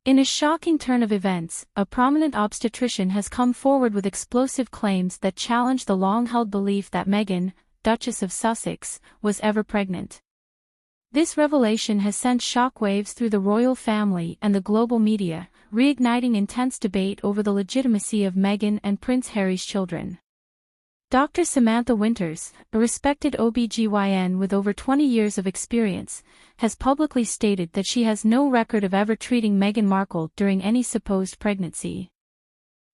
In a shocking turn of events, a prominent obstetrician has come forward with explosive claims that challenge the long-held belief that Meghan, Duchess of Sussex, was ever pregnant. This revelation has sent shockwaves through the royal family and the global media, reigniting intense debate over the legitimacy of Meghan and Prince Harry's children. Dr. Samantha Winters, a respected OB/GYN with over 20 years of experience, has publicly stated that she has no record of ever treating Meghan Markle during any supposed pregnancy.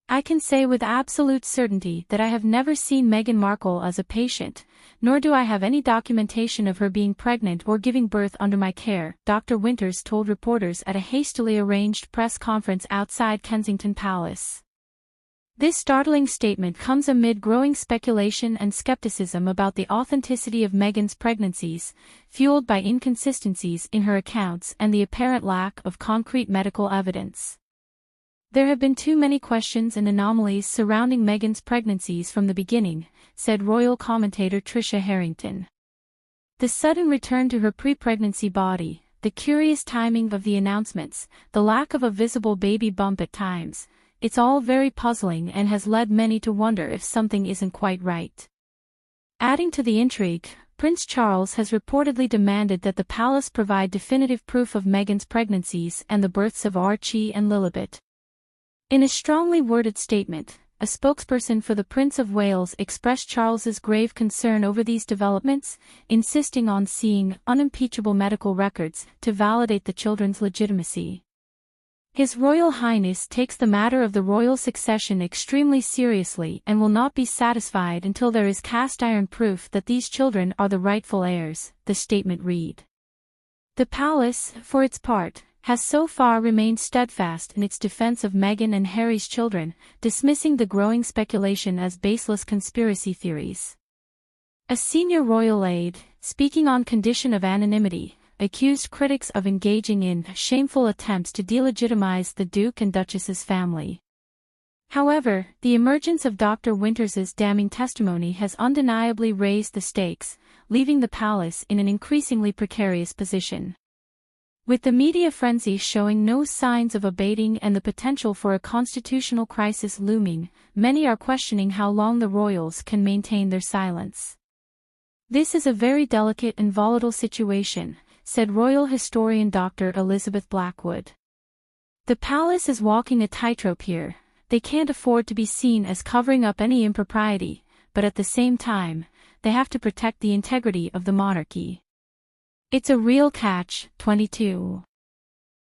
"I can say with absolute certainty that I have never seen Meghan Markle as a patient, nor do I have any documentation of her being pregnant or giving birth under my care," Dr. Winters told reporters at a hastily arranged press conference outside Kensington Palace. This startling statement comes amid growing speculation and skepticism about the authenticity of Meghan's pregnancies, fueled by inconsistencies in her accounts and the apparent lack of concrete medical evidence. "There have been too many questions and anomalies surrounding Meghan's pregnancies from the beginning," said royal commentator Tricia Harrington. "The sudden return to her pre-pregnancy body, the curious timing of the announcements, the lack of a visible baby bump at times, it's all very puzzling and has led many to wonder if something isn't quite right." Adding to the intrigue, Prince Charles has reportedly demanded that the palace provide definitive proof of Meghan's pregnancies and the births of Archie and Lilibet. In a strongly worded statement, a spokesperson for the Prince of Wales expressed Charles's grave concern over these developments, insisting on seeing unimpeachable medical records to validate the children's legitimacy. "His Royal Highness takes the matter of the royal succession extremely seriously and will not be satisfied until there is cast-iron proof that these children are the rightful heirs," the statement read. The palace, for its part, has so far remained steadfast in its defense of Meghan and Harry's children, dismissing the growing speculation as baseless conspiracy theories. A senior royal aide, speaking on condition of anonymity, accused critics of engaging in shameful attempts to delegitimize the Duke and Duchess's family. However, the emergence of Dr. Winters's damning testimony has undeniably raised the stakes, leaving the palace in an increasingly precarious position. With the media frenzy showing no signs of abating and the potential for a constitutional crisis looming, many are questioning how long the royals can maintain their silence. "This is a very delicate and volatile situation," said royal historian Dr. Elizabeth Blackwood. "The palace is walking a tightrope here. They can't afford to be seen as covering up any impropriety, but at the same time, they have to protect the integrity of the monarchy. It's a real catch-22.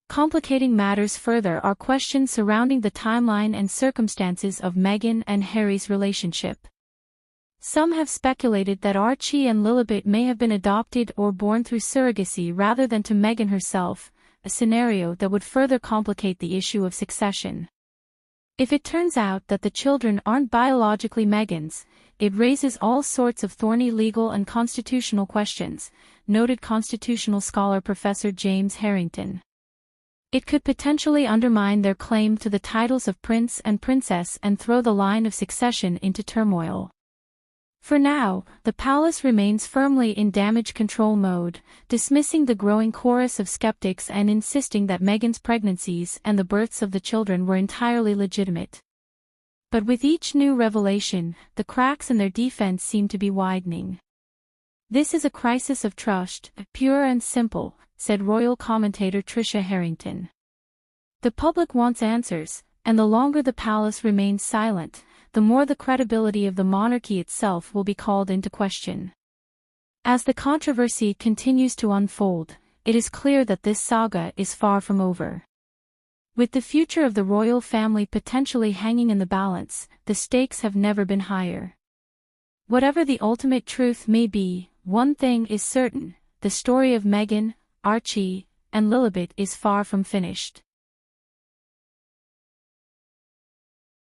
Complicating matters further are questions surrounding the timeline and circumstances of Meghan and Harry's relationship. Some have speculated that Archie and Lilibet may have been adopted or born through surrogacy rather than to Meghan herself, a scenario that would further complicate the issue of succession. If it turns out that the children aren't biologically Meghan's, it raises all sorts of thorny legal and constitutional questions, noted constitutional scholar Professor James Harrington. It could potentially undermine their claim to the titles of prince and princess and throw the line of succession into turmoil. For now, the palace remains firmly in damage control mode, dismissing the growing chorus of skeptics and insisting that Meghan's pregnancies and the births of the children were entirely legitimate. But with each new revelation, the cracks in their defense seem to be widening. "This is a crisis of trust, pure and simple," said royal commentator Tricia Harrington. "The public wants answers, and the longer the palace remains silent, the more the credibility of the monarchy itself will be called into question." As the controversy continues to unfold, it is clear that this saga is far from over. With the future of the royal family potentially hanging in the balance, the stakes have never been higher. Whatever the ultimate truth may be, one thing is certain: the story of Meghan, Archie, and Lilibet is far from finished.